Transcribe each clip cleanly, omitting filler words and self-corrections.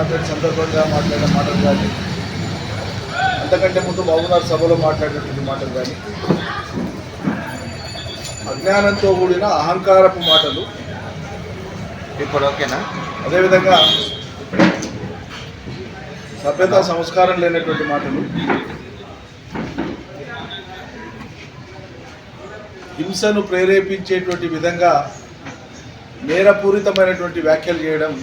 మాట్లాడే సందర్భంగా మాట్లాడిన మాటలు కానీ, అంతకంటే ముందు మహబూబ్నగర్ సభలో మాట్లాడినటువంటి మాటలు కానీ అజ్ఞానంతో కూడిన అహంకారపు మాటలు. ఇప్పుడు ఓకేనా? అదేవిధంగా సభ్యత సంస్కారం లేనటువంటి మాటలు, హింసను ప్రేరేపించేటువంటి విధంగా నేరపూరితమైనటువంటి వ్యాఖ్యలు చేయడం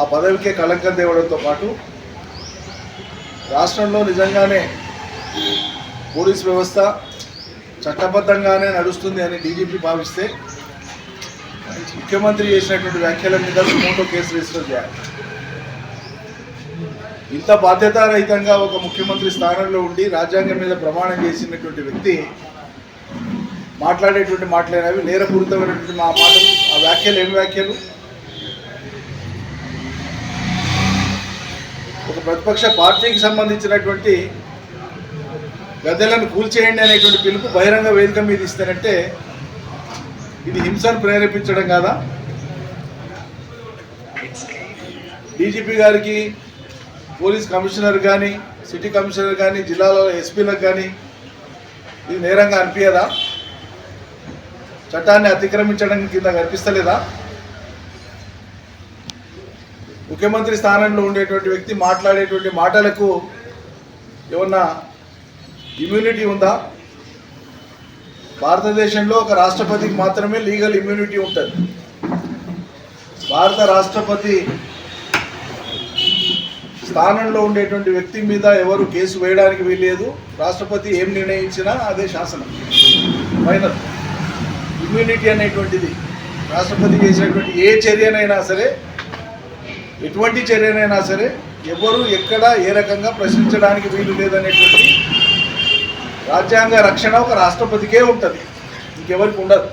ఆ పదవికే కళంకం తేవడంతో పాటు రాష్ట్రంలో నిజంగానే పోలీస్ వ్యవస్థ చట్టబద్ధంగానే నడుస్తుంది అని డీజీపీ భావిస్తే ముఖ్యమంత్రి చేసినటువంటి వ్యాఖ్యల మీద సుమోటో కేసు రిజిస్టర్ చేయాలి. ఇంత బాధ్యతారహితంగా ఒక ముఖ్యమంత్రి స్థానంలో ఉండి రాజ్యాంగం మీద ప్రమాణం చేసినటువంటి వ్యక్తి మాట్లాడేటువంటి మాటలేనవి నేరపూరితమైనటువంటి మా మాటలు. ఆ వ్యాఖ్యలు ఏమి వ్యాఖ్యలు? ఒక ప్రతిపక్ష పార్టీకి సంబంధించినటువంటి గద్దెలను కూల్చేయండి అనేటువంటి పిలుపు బహిరంగ వేదిక మీద ఇస్తారంటే ఇది హింసను ప్రేరేపించడం కాదా? డీజీపీ గారికి, పోలీస్ కమిషనర్ కానీ, సిటీ కమిషనర్ కానీ, జిల్లాలో ఎస్పీలకు కానీ ఇది నేరంగా అనిపించదా? చట్టాన్ని అతిక్రమించడం కింద కనిపిస్తలేదా? ముఖ్యమంత్రి స్థానంలో ఉండేటువంటి వ్యక్తి మాట్లాడేటువంటి మాటలకు ఏమన్నా ఇమ్యూనిటీ ఉందా? భారతదేశంలో ఒక రాష్ట్రపతికి మాత్రమే లీగల్ ఇమ్యూనిటీ ఉంటుంది. భారత రాష్ట్రపతి స్థానంలో ఉండేటువంటి వ్యక్తి మీద ఎవరు కేసు వేయడానికి వీల్లేదు. రాష్ట్రపతి ఏం నిర్ణయించినా అదే శాసనం ఫైనల్. ఇమ్యూనిటీ అనేటువంటిది రాష్ట్రపతి చేసినటువంటి ఏ చర్యనైనా సరే, ఎటువంటి చర్యనైనా సరే ఎవరు ఎక్కడ ఏ రకంగా ప్రశ్నించడానికి వీలు లేదనేటువంటి రాజ్యాంగ రక్షణ ఒక రాష్ట్రపతికే ఉంటుంది, ఇంకెవరికి ఉండదు.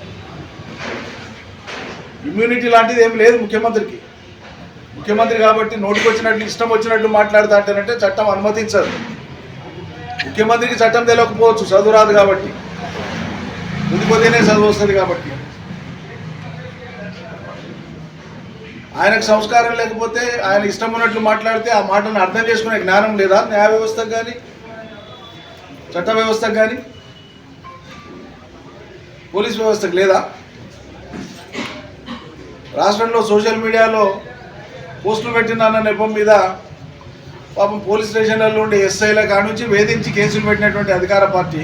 ఇమ్యూనిటీ లాంటిది ఏం లేదు ముఖ్యమంత్రికి. ముఖ్యమంత్రి కాబట్టి నోటికి వచ్చినట్లు ఇష్టం వచ్చినట్లు మాట్లాడుతా అంటేనంటే చట్టం అనుమతించదు. ముఖ్యమంత్రికి చట్టం తెలియకపోవచ్చు, చదువు రాదు కాబట్టి, ముందుపోతేనే చదువు వస్తుంది కాబట్టి. ఆయనకు సంస్కారం లేకపోతే ఆయన ఇష్టం ఉన్నట్లు మాట్లాడితే ఆ మాటను అర్థం చేసుకునే జ్ఞానం లేదా న్యాయ వ్యవస్థకు కానీ, చట్ట వ్యవస్థకు కానీ, పోలీస్ వ్యవస్థకు లేదా? రాష్ట్రంలో సోషల్ మీడియాలో పోస్టులు పెట్టిన నెపం మీద పాపం పోలీస్ స్టేషన్లలో ఉండే ఎస్ఐల కానుంచి వేధించి కేసులు పెట్టినటువంటి అధికార పార్టీ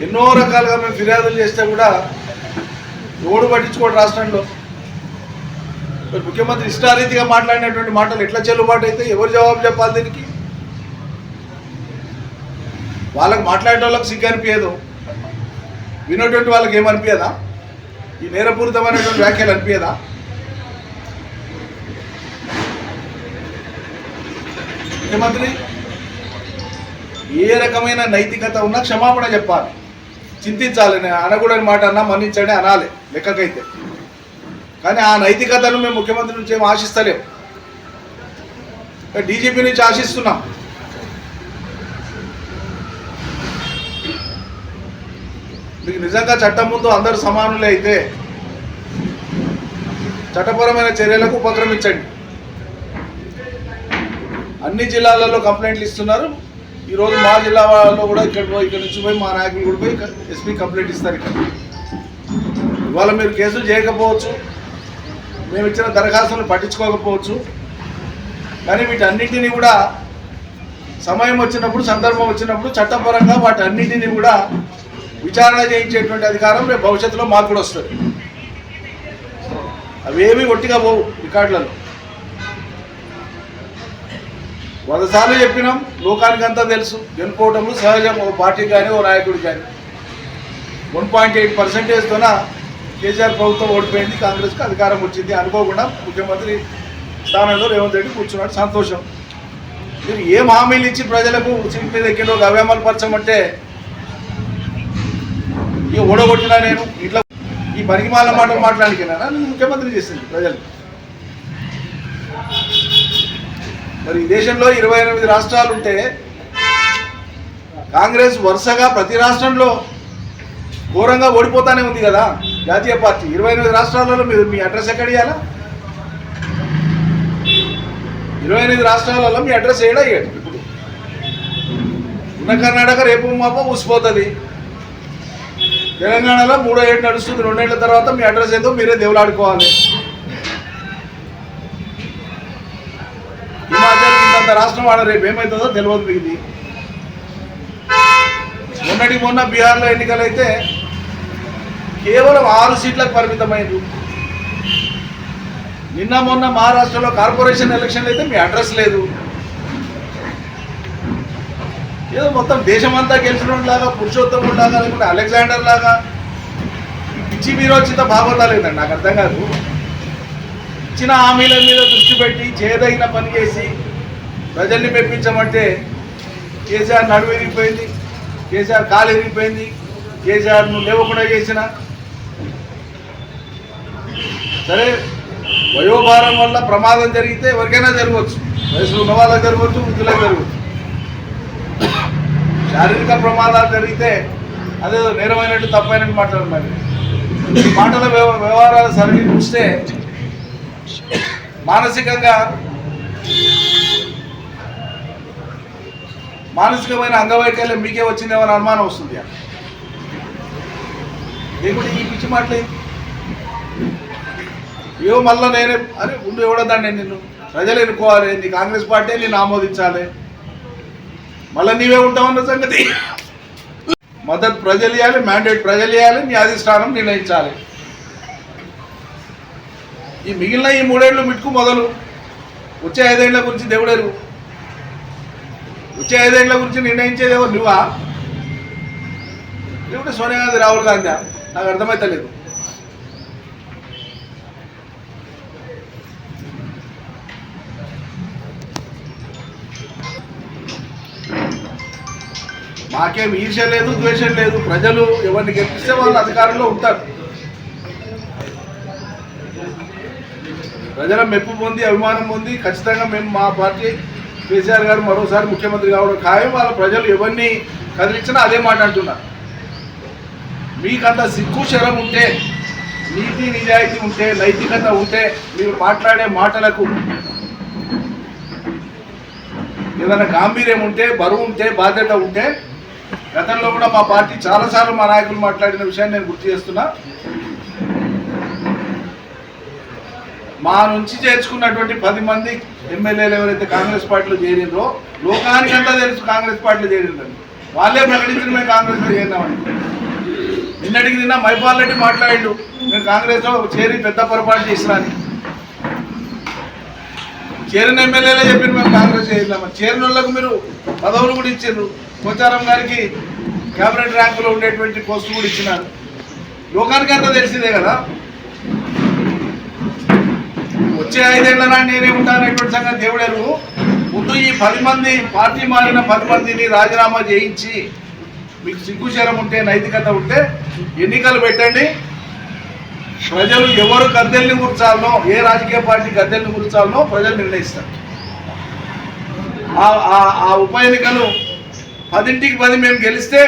ఎన్నో రకాలుగా మేము ఫిర్యాదులు చేస్తే కూడా ఎవడు పట్టించుకోడు రాష్ట్రంలో. ముఖ్యమంత్రి ఇష్టారీతిగా మాట్లాడినటువంటి మాటలు ఎట్లా చెల్లుబాటు అయితే ఎవరు జవాబు చెప్పాలి దీనికి? వాళ్ళకి మాట్లాడే వాళ్ళకి సిగ్గు అనిపించదు, వినేటువంటి వాళ్ళకి ఏమనిపించదా? ఈ నేరపూరితమైనటువంటి వ్యాఖ్యలు అనిపించదా? ముఖ్యమంత్రి ఏ రకమైన నైతికత ఉన్నా క్షమాపణ చెప్పాలి, చింతించాలి. అనకూడని మాట అన్నా మన్నించండి అనాలి లెక్కకైతే. కానీ ఆ నైతికతను మేము ముఖ్యమంత్రి నుంచి ఏమి ఆశిస్తలేము, డీజీపీ నుంచి ఆశిస్తున్నాం. మీకు నిజంగా చట్టం ముందు అందరూ సమానులే అయితే చట్టపరమైన చర్యలకు ఉపక్రమించండి. అన్ని జిల్లాలలో కంప్లైంట్లు ఇస్తున్నారు. ఈరోజు మా జిల్లాలో కూడా ఇక్కడ నుంచి పోయి మా నాయకులు కూడా పోయి ఎస్పీ కంప్లైంట్ ఇస్తారు. ఇక్కడ ఇవాళ మీరు కేసులు చేయకపోవచ్చు, మేము ఇచ్చిన దరఖాస్తులను పట్టించుకోకపోవచ్చు, కానీ వీటన్నింటినీ కూడా సమయం వచ్చినప్పుడు, సందర్భం వచ్చినప్పుడు చట్టపరంగా వాటన్నింటినీ కూడా విచారణ చేయించేటువంటి అధికారం రేపు భవిష్యత్తులో మాకు కూడా వస్తుంది. అవేమీ ఒట్టిగా పోవు రికార్డులలో. 100 సార్లు చెప్పినాం, లోకానికి అంతా తెలుసు. గెలుపోవటంలో సహజం, ఓ పార్టీ కానీ ఓ నాయకుడు కానీ. 1.8%తోన కేసీఆర్ ప్రభుత్వం ఓడిపోయింది, కాంగ్రెస్కి అధికారం వచ్చింది. అనుకోకుండా ముఖ్యమంత్రి స్థానంలో రేవంత్ రెడ్డి కూర్చున్నాడు, సంతోషం. మీరు ఏం హామీలు ఇచ్చి ప్రజలకు సీట్ మీద ఎక్కిండో అవి అమలు పరచమంటే ఇక ఓడగొట్టినా నేను ఇట్లా ఈ పరిమాల మాటలు మాట్లాడికినా ముఖ్యమంత్రి చేసింది ప్రజలు. మరి ఈ దేశంలో 28 రాష్ట్రాలు ఉంటే కాంగ్రెస్ వరుసగా ప్రతి రాష్ట్రంలో ఘోరంగా ఓడిపోతానే ఉంది కదా. జాతీయ పార్టీ 28 రాష్ట్రాలలో మీరు మీ అడ్రస్ ఎక్కడ ఇవ్వాలా? 28 రాష్ట్రాలలో మీ అడ్రస్ ఏడయ్యాడు. ఇప్పుడు ఉన్న కర్ణాటక రేపు మాప ఊసిపోతుంది. తెలంగాణలో 3 ఏళ్ళు నడుస్తుంది. 2 ఏళ్ల తర్వాత మీ అడ్రస్ ఏదో మీరే దేవులాడుకోవాలి. హిమాచల్ ఇంత రాష్ట్రం వాడ రేపు ఏమవుతుందో తెలియదు. మీకు మొన్న బీహార్లో ఎన్నికలైతే కేవలం 6 సీట్లకు పరిమితమైంది. నిన్న మొన్న మహారాష్ట్రలో కార్పొరేషన్ ఎలక్షన్లు అయితే మీ అడ్రస్ లేదు. ఏదో మొత్తం దేశమంతా గెలిచినలాగా, పురుషోత్తముడు లాగా, లేకుంటే అలెగ్జాండర్ లాగా పిచ్చి విరోచిత భాగవతాలు లేదండి. నాకు అర్థం కాదు. ఇచ్చిన హామీల మీద దృష్టి పెట్టి చేయదగిన పని చేసి ప్రజల్ని మెప్పించమంటే కేసీఆర్ నడువు విరిగిపోయింది, కేసీఆర్ కాలు విరిగిపోయింది, కేసీఆర్ను లేవకుండా చేసిన. సరే, వయోభారం వల్ల ప్రమాదం జరిగితే ఎవరికైనా జరగవచ్చు. వయసులో ఉన్న వాళ్ళకి జరగవచ్చు, వృద్ధులకు జరగవచ్చు. శారీరక ప్రమాదాలు జరిగితే అదేదో నేరమైనట్టు తప్పైనట్టు మాట్లాడమని మాటల వ్యవహారాలు సరిగ్గా చూస్తే మానసికమైన అంగవైకల్యం మీకే వచ్చిందేమని అనుమానం వస్తుంది. లేకుంటే ఈ పిచ్చి మాటలే ఏవో మళ్ళీ నేనే అరే ముందు ఇవ్వడదండి, నిన్ను ప్రజలు ఎన్నుకోవాలి, నీ కాంగ్రెస్ పార్టీ నిన్ను ఆమోదించాలి, మళ్ళీ నీవే ఉంటావన్న సంగతి. మద్దతు ప్రజలు ఇవ్వాలి, మ్యాండేట్ ప్రజలు ఇవ్వాలి, నీ అధిష్టానం నిర్ణయించాలి. ఈ మిగిలిన ఈ 3 ఏళ్ళు మిట్టుకు మొదలు. వచ్చే 5 ఏళ్ల గురించి దేవుడేరు. వచ్చే 5 ఏళ్ల గురించి నిర్ణయించేది ఎవరు? నువ్వా? లేకుంటే సోనియా గాంధీ, రాహుల్ గాంధీ? నాకు అర్థమైతలేదు. మాకేం ఈర్ష్య లేదు, ద్వేషం లేదు. ప్రజలు ఎవరిని గెలిపిస్తే వాళ్ళు అధికారంలో ఉంటారు. ప్రజల మెప్పు పొంది, అభిమానం పొంది ఖచ్చితంగా మేము మా పార్టీ కేసీఆర్ గారు మరోసారి ముఖ్యమంత్రి కావడం ఖాయం. వాళ్ళ ప్రజలు ఎవరిని కదిలించినా అదే మాట అంటున్నారు. మీకంత సిగ్గు శరం ఉంటే, నీతి నిజాయితీ ఉంటే, నైతికత ఉంటే, మీరు మాట్లాడే మాటలకు ఏదైనా గాంభీర్యం ఉంటే, బరువు ఉంటే, బాధ్యత ఉంటే, గతంలో కూడా మా పార్టీ చాలాసార్లు మా నాయకులు మాట్లాడిన విషయాన్ని నేను గుర్తు చేస్తున్నా. మా నుంచి చేర్చుకున్నటువంటి 10 మంది ఎమ్మెల్యేలు ఎవరైతే కాంగ్రెస్ పార్టీలో చేరిందో లోకానికి అంతా తెలుసు కాంగ్రెస్ పార్టీలో చేరిందని. వాళ్ళే ప్రకటించిన మేము కాంగ్రెస్లో చేరినామని. నిన్నటికి నిన్న మైపాల్ రెడ్డి మాట్లాడిండు, మేము కాంగ్రెస్లో చేరి పెద్ద పొరపాటు చేసినాని. చేరిన ఎమ్మెల్యేలే చెప్పిన మేము కాంగ్రెస్ చేరినామని. చేరిన వాళ్ళకు మీరు పదవులు కూడా ఇచ్చారు. పోచారం గారికి క్యాబినెట్ ర్యాంకులో ఉండేటువంటి పోస్టు కూడా ఇచ్చినారు. లోకానికి అంతా తెలిసిందే కదా. వచ్చే 5 ఏళ్ళ నేనే ఉంటాననేటువంటి సంగతి దేవుడేరు. ముందు ఈ 10 మంది పార్టీ మారిన 10 మందిని రాజీనామా చేయించి, మీకు సిగ్గుశరం ఉంటే, నైతికత ఉంటే ఎన్నికలు పెట్టండి. ప్రజలు ఎవరు గద్దెల్ని కూర్చాలనో, ఏ రాజకీయ పార్టీ గద్దెల్ని కూర్చాలనో ప్రజలు నిర్ణయిస్తారు. ఆ ఉప ఎన్నికలు 10ంటికి 10 మేము గెలిస్తే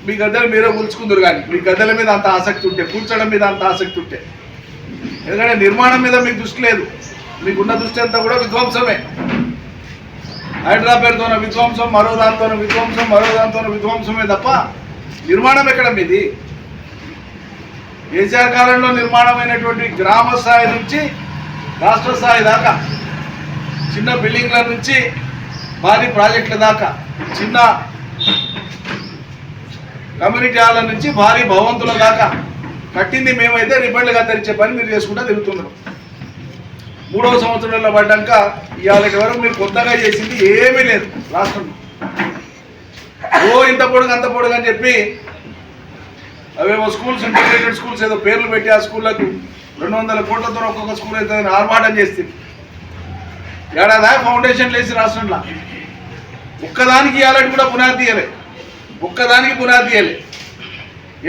మీ గద్దెలు మీరే కూల్చుకుందరు. కానీ మీ గద్దెల మీద అంత ఆసక్తి ఉంటే, కూర్చోడం మీద అంత ఆసక్తి ఉంటే, ఎందుకంటే నిర్మాణం మీద మీకు దృష్టి లేదు. మీకున్న దృష్టి అంతా కూడా విధ్వంసమే. హైదరాబాద్తోన విధ్వంసం, మరో దాంతోన విధ్వంసం, మరో దాంతోన విధ్వంసమే తప్ప నిర్మాణం ఎక్కడ మీది? కేసీఆర్ కాలంలో నిర్మాణమైనటువంటి గ్రామ స్థాయి నుంచి రాష్ట్ర స్థాయి దాకా, చిన్న బిల్డింగ్ల నుంచి భారీ ప్రాజెక్టుల దాకా, చిన్న కమ్యూనిటీ హాల్ల నుంచి భారీ భవంతుల దాకా కట్టింది మేమైతే రిబ్బన్లు కత్తిరించే పని మీరు చేసుకుంటూ తిరుగుతున్నారు. 3వ సంవత్సరంలో పడ్డాక ఇవాళటి వరకు మీరు కొత్తగా చేసింది ఏమీ లేదు రాష్ట్రంలో. ఇంత పొడుగు అంత పొడుగు అని చెప్పి అవేమో స్కూల్స్, ఇంటిగ్రేటెడ్ స్కూల్స్ ఏదో పేర్లు పెట్టి ఆ స్కూళ్ళకు 200 కోట్లతో ఒక్కొక్క స్కూల్ అయితే ఆర్మాటం చేస్తుంది. ఏడాది ఫౌండేషన్ లేసి రాష్ట్రంలో ఒక్కదానికి ఇవ్వాలంటే కూడా పునాది తీయలే. ఒక్కదానికి పునాది తీయలే.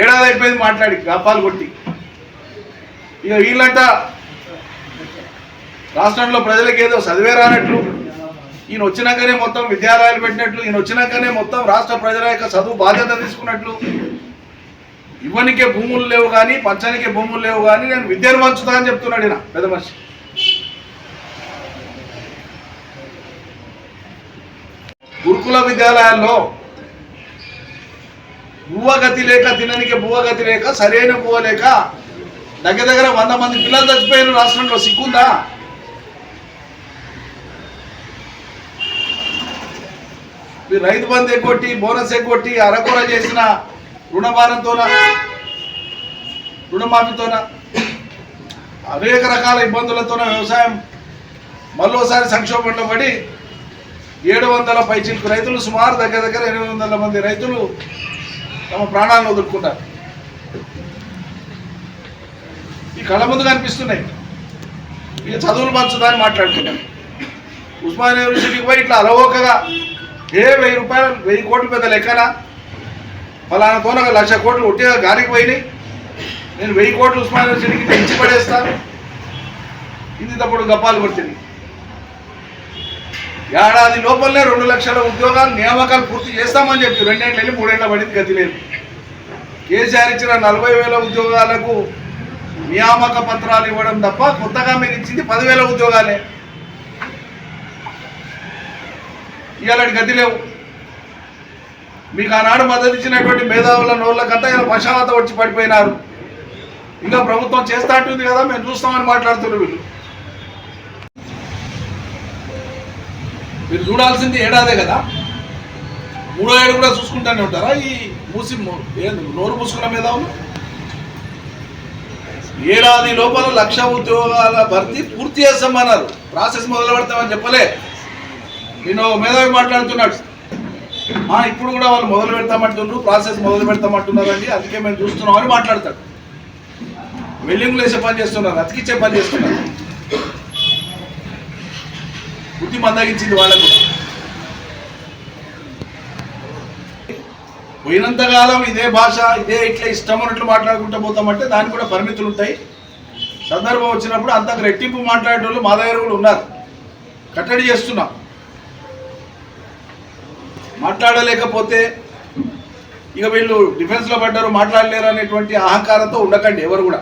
ఏడాది అయిపోయింది మాట్లాడి గప్పాలు కొట్టి. ఇక వీళ్ళంట రాష్ట్రంలో ప్రజలకు ఏదో చదివే రానట్లు, ఈయన వచ్చినాకనే మొత్తం విద్యాలయాలు పెట్టినట్లు, ఈయన వచ్చినాకనే మొత్తం రాష్ట్ర ప్రజల యొక్క చదువు బాధ్యత తీసుకున్నట్లు, ఇవ్వనికే భూములు లేవు కానీ, పంచనికే భూములు లేవు కానీ నేను విద్యను పంచుతా అని చెప్తున్నాడు ఈయన పెద్ద మనిషి. గురుకుల విద్యాలయాల్లో బువ్వగతి లేక తిననికి బువ్వగతి లేక సరైన బువ్వ లేక దగ్గర 100 మంది పిల్లలు చచ్చిపోయారు రాష్ట్రంలో. సిగ్గుందా? మీరు రైతు బంధు ఎగ్గొట్టి బోనస్ ఎగ్గొట్టి అరకొర చేసిన రుణభారంతోన రుణమాఫీతోన అనేక రకాల ఇబ్బందులతోన వ్యవసాయం మళ్ళోసారి సంక్షోభంలో పడి 700 పైచిలకు రైతులు సుమారు దగ్గర 800 మంది రైతులు తమ ప్రాణాలను వదులుకుంటారు. ఈ కళ్ళ ముందు కనిపిస్తున్నాయి. ఇక చదువులు పంచుదాన్ని మాట్లాడుతున్నారు. ఉస్మానియా యూనివర్సిటీకి పోయి ఇట్లా అలవోకగా 1000 రూపాయలు 1000 కోట్లు పెద్ద లెక్కనా? ఫలానాతో 1,00,000 కోట్లు ఒట్టిగా గాలికి పోయినాయి, నేను 1000 కోట్లు ఉస్మానియా యూనివర్సిటీకి పెంచి పడేస్తాను. ఇది తప్పుడు గప్పాలు కొడుతుంది. ఏడాది లోపలనే 2 లక్షల ఉద్యోగాలు నియామకాలు పూర్తి చేస్తామని చెప్పి 2 ఏళ్ళు వెళ్ళి 3 ఏళ్ళ పడింది, గతి లేదు. కేసీఆర్ ఇచ్చిన 40,000 ఉద్యోగాలకు నియామక పత్రాలు ఇవ్వడం తప్ప కొత్తగా మీరు ఇచ్చింది 10,000 ఉద్యోగాలే. ఇవాళ గతి లేవు. మీకు ఆనాడు మద్దతు ఇచ్చినటువంటి మేధావుల నోళ్ళకంతా ఇలా పశావత వచ్చి పడిపోయినారు. ఇంకా ప్రభుత్వం చేస్తా అంటుంది కదా, మేము చూస్తామని మాట్లాడుతున్నారు వీళ్ళు. మీరు చూడాల్సింది ఏడాదే కదా, 3వ ఏడు కూడా చూసుకుంటానే ఉంటారా? ఈ నోరు మూసుకున్న మేధావులు ఏడాది లోపల 1,00,000 ఉద్యోగాల భర్తీ పూర్తి చేస్తామన్నారు. ప్రాసెస్ మొదలు పెడతామని చెప్పలే. నేను మేధావి మాట్లాడుతున్నాడు, ఇప్పుడు కూడా వాళ్ళు మొదలు పెడతామంటున్నారు, ప్రాసెస్ మొదలు పెడతామంటున్నారండి, అందుకే మేము చూస్తున్నామని మాట్లాడతాడు. వెల్లింగులు వేసే పని చేస్తున్నారు, అతికిచ్చే పని చేస్తున్నారు. బుద్ధి మందగించింది వాళ్ళకు. పోయినంతకాలం ఇదే భాష ఇదే ఇట్లా ఇష్టం ఉన్నట్లు మాట్లాడుకుంటూ పోతామంటే దానికి కూడా పరిమితులు ఉంటాయి. సందర్భం వచ్చినప్పుడు అంతకు రెట్టింపు మాట్లాడే వాళ్ళు మా దగ్గర కూడా ఉన్నారు. కట్టడి చేస్తున్నాం. మాట్లాడలేకపోతే ఇక వీళ్ళు డిఫెన్స్లో పడ్డారు మాట్లాడలేరు అనేటువంటి అహంకారంతో ఉండకండి. ఎవరు కూడా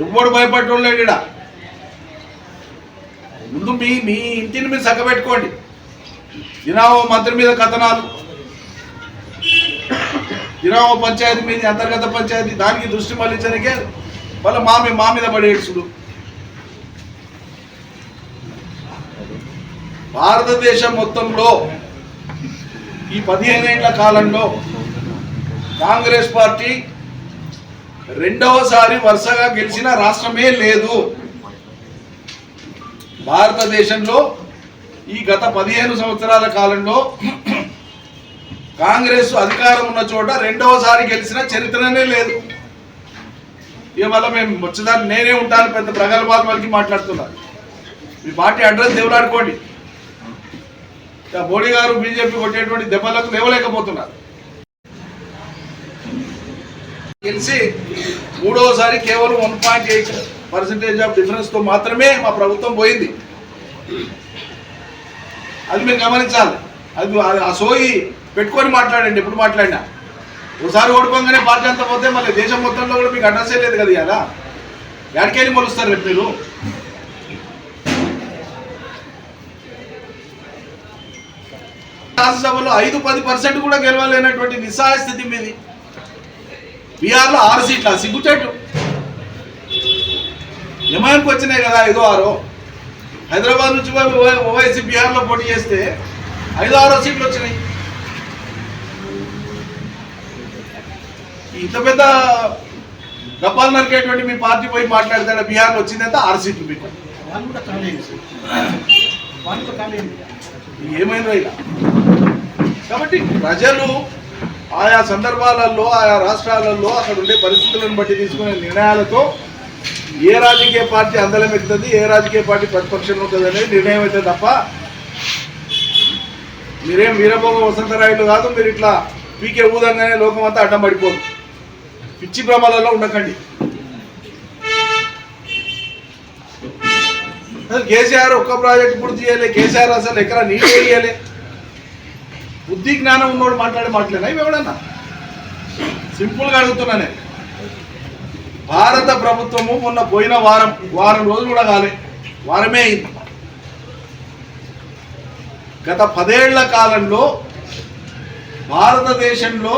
ఎవ్వడు భయపడ్డోళ్ళేడు. ఇక్కడ ముందు మీ ఇంటిని మీరు చక్కబెట్టుకోండి. దినావో మంత్రి మీద కథనాలు, దినావో పంచాయతీ మీద అంతర్గత పంచాయతీ, దానికి దృష్టి మళ్లించడానికే మళ్ళీ మా మీద పడేసుడు. భారతదేశం మొత్తంలో ఈ 15 ఏళ్ల కాలంలో కాంగ్రెస్ పార్టీ 2వసారి వరుసగా గెలిచిన రాష్ట్రమే లేదు. భారతదేశంలో ఈ గత 15 సంవత్సరాల కాలంలో కాంగ్రెస్ అధికారం ఉన్న చోట 2వసారి గెలిచిన చరిత్రనే లేదు. ఇవాళ మేము వచ్చేదాన్ని నేనే ఉంటాను పెద్ద ప్రగల్భాలు వరకు మాట్లాడుతున్నారు. మీ పార్టీ అడ్రస్ దేవులాడుకోండి. మోడీ గారు బీజేపీ కొట్టేటువంటి దెబ్బలకు లేవలేకపోతున్నారు. గెలిచి 3వసారి కేవలం 1.8% ఆఫ్ డిఫరెన్స్ తో మాత్రమే మా ప్రభుత్వం పోయింది. అది మీరు గమనించాలి. అది ఆ సోయి పెట్టుకొని మాట్లాడండి. ఎప్పుడు మాట్లాడినా ఒకసారి ఓడిపోగానే పార్టీ అంతా పోతే మళ్ళీ దేశం మొత్తంలో కూడా మీకు అడ్రస్సే లేదు కదా. ఇలా ఎక్కడికెళ్ళి మొలుస్తారు రేపు మీరు? రాజ్యసభలో 5-10% కూడా గెలవలేనటువంటి నిస్సహాయ స్థితి మీది. బీహార్లో 6 సీట్ల సిగ్గుచేటు. ఎంఐఎంకి వచ్చినాయి కదా 5-6. హైదరాబాద్ నుంచి ఓవైసీ బీహార్లో పోటీ చేస్తే 5-6 సీట్లు వచ్చినాయి. ఇంత పెద్ద గప్పాలు నరికేటువంటి మీ పార్టీ పోయి మాట్లాడితే బీహార్లో వచ్చిందంటే 6 సీట్లు మీకు. ఏమైందో ఇలా. కాబట్టి ప్రజలు ఆయా సందర్భాలలో ఆయా రాష్ట్రాలలో అక్కడ ఉండే పరిస్థితులను బట్టి తీసుకునే నిర్ణయాలతో ఏ రాజకీయ పార్టీ అందలం ఎక్కుతుంది, ఏ రాజకీయ పార్టీ ప్రతిపక్షంలో ఉంటుంది అనేది నిర్ణయం అయితే తప్ప మీరేం వీరభోగ వసంతరాయులు కాదు. మీరు ఇట్లా పీకే ఊదంగానే లోకం అంతా అడ్డం పడిపోదు. పిచ్చి భ్రమలలో ఉండకండి. కేసీఆర్ ఒక్క ప్రాజెక్ట్ పూర్తి చేయలే. కేసీఆర్ అసలు ఎక్కడ నీళ్ళు వేయలే. బుద్ధి జ్ఞానం ఉన్నోడు మాట్లాడేనా ఇవెవడన్నా? సింపుల్గా అడుగుతున్నా నేను. భారత ప్రభుత్వము మొన్న పోయిన వారం రోజులు కూడా కాలే, వారమే అయింది. గత 10 ఏళ్ల కాలంలో భారతదేశంలో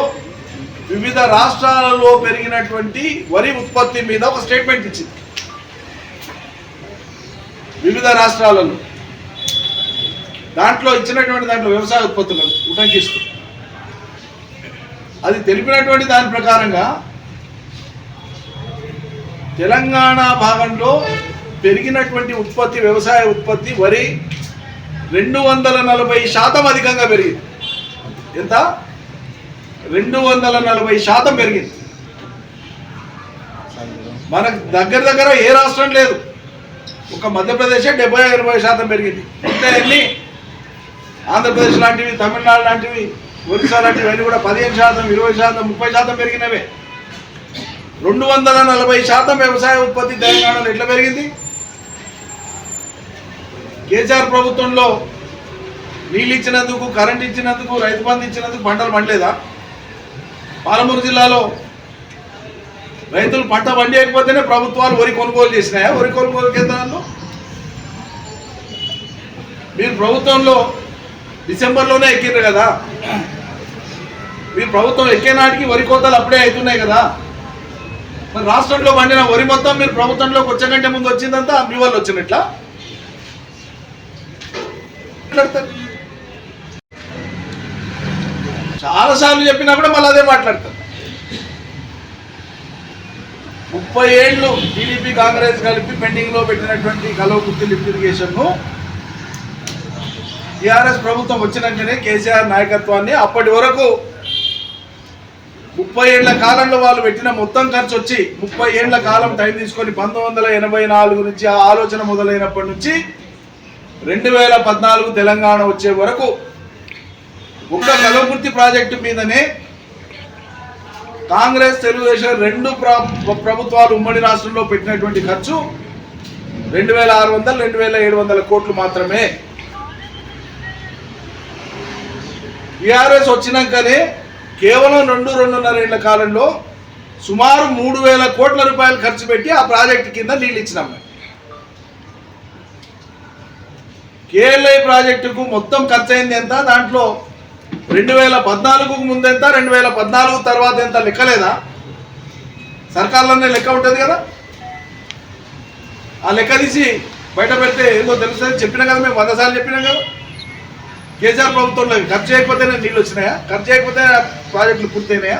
వివిధ రాష్ట్రాలలో పెరిగినటువంటి వరి ఉత్పత్తి మీద ఒక స్టేట్మెంట్ ఇచ్చింది. వివిధ రాష్ట్రాలలో దాంట్లో వ్యవసాయ ఉత్పత్తులను ఉటంకిస్తూ అది తెలిపినటువంటి దాని ప్రకారంగా తెలంగాణ భాగంలో పెరిగినటువంటి ఉత్పత్తి, వ్యవసాయ ఉత్పత్తి వరి 240% అధికంగా పెరిగింది. ఎంత? 240% పెరిగింది. మనకు దగ్గర ఏ రాష్ట్రం లేదు, ఒక మధ్యప్రదేశ్ 70-80% పెరిగింది. ఇంకా ఎన్ని ఆంధ్రప్రదేశ్ లాంటివి, తమిళనాడు లాంటివి, ఒరిస్సా లాంటివి అన్నీ కూడా 15%, 20%, 30% పెరిగినవే. 240% వ్యవసాయ ఉత్పత్తి తెలంగాణలో ఎట్లా పెరిగింది? కేసీఆర్ ప్రభుత్వంలో నీళ్ళు ఇచ్చినందుకు, కరెంట్ ఇచ్చినందుకు, రైతు బంధు ఇచ్చినందుకు పంటలు పండలేదా? పాలమూరు జిల్లాలో రైతులు పంట పండియకపోతేనే ప్రభుత్వాలు వరి కొనుగోలు చేసినాయా? వరి కొనుగోలు కేంద్రాల్లో మీరు ప్రభుత్వంలో డిసెంబర్లోనే ఎక్కిర్రు కదా. మీరు ప్రభుత్వం ఎక్కే నాటికి వరి కోతలు అప్పుడే అవుతున్నాయి కదా. మరి రాష్ట్రంలో పండిన వరి మొత్తం మీరు ప్రభుత్వంలోకి వచ్చే కంటే ముందు వచ్చిందంతా మీ వాళ్ళు వచ్చినట్లా మాట్లాడతారు. చాలాసార్లు చెప్పినా కూడా మళ్ళీ అదే మాట్లాడతారు. 30 ఏళ్ళు టీడీపీ కాంగ్రెస్ కలిపి పెండింగ్లో పెట్టినటువంటి కల్వకుర్తి లిఫ్ట్ ఇరిగేషన్ను టీఆర్ఎస్ ప్రభుత్వం వచ్చినాకనే కేసీఆర్ నాయకత్వాన్ని అప్పటి వరకు 30 ఏళ్ల కాలంలో వాళ్ళు పెట్టిన మొత్తం ఖర్చు వచ్చి 30 ఏళ్ల కాలం టైం తీసుకొని 1984 నుంచి ఆ ఆలోచన మొదలైనప్పటి నుంచి 2014 తెలంగాణ వచ్చే వరకు ఒక్క కల్వకుర్తి ప్రాజెక్టు మీదనే కాంగ్రెస్ తెలుగుదేశం రెండు ప్రభుత్వాలు ఉమ్మడి రాష్ట్రంలో పెట్టినటువంటి ఖర్చు 2600-2700 కోట్లు మాత్రమే. టీఆర్ఎస్ వచ్చినాకనే కేవలం 2-2.5 ఏళ్ల కాలంలో సుమారు 3000 కోట్ల రూపాయలు ఖర్చు పెట్టి ఆ ప్రాజెక్టు కింద నీళ్ళు ఇచ్చినాం. కేఎల్ఐ ప్రాజెక్టుకు మొత్తం ఖర్చు అయింది ఎంత? దాంట్లో 2014కు ముందెంత, 2014 తర్వాత ఎంత లెక్కలేదా? సర్కార్లోనే లెక్క ఉంటుంది కదా. ఆ లెక్క తీసి బయట పెడితే ఏదో తెలుస్తుంది. చెప్పినా కదా, మేము 100 సార్లు చెప్పినాం కదా. కేసీఆర్ ప్రభుత్వంలో ఖర్చు చేయకపోతేనే నీళ్ళు వచ్చినాయా? ఖర్చు చేయకపోతే ప్రాజెక్టులు పూర్తయినాయా?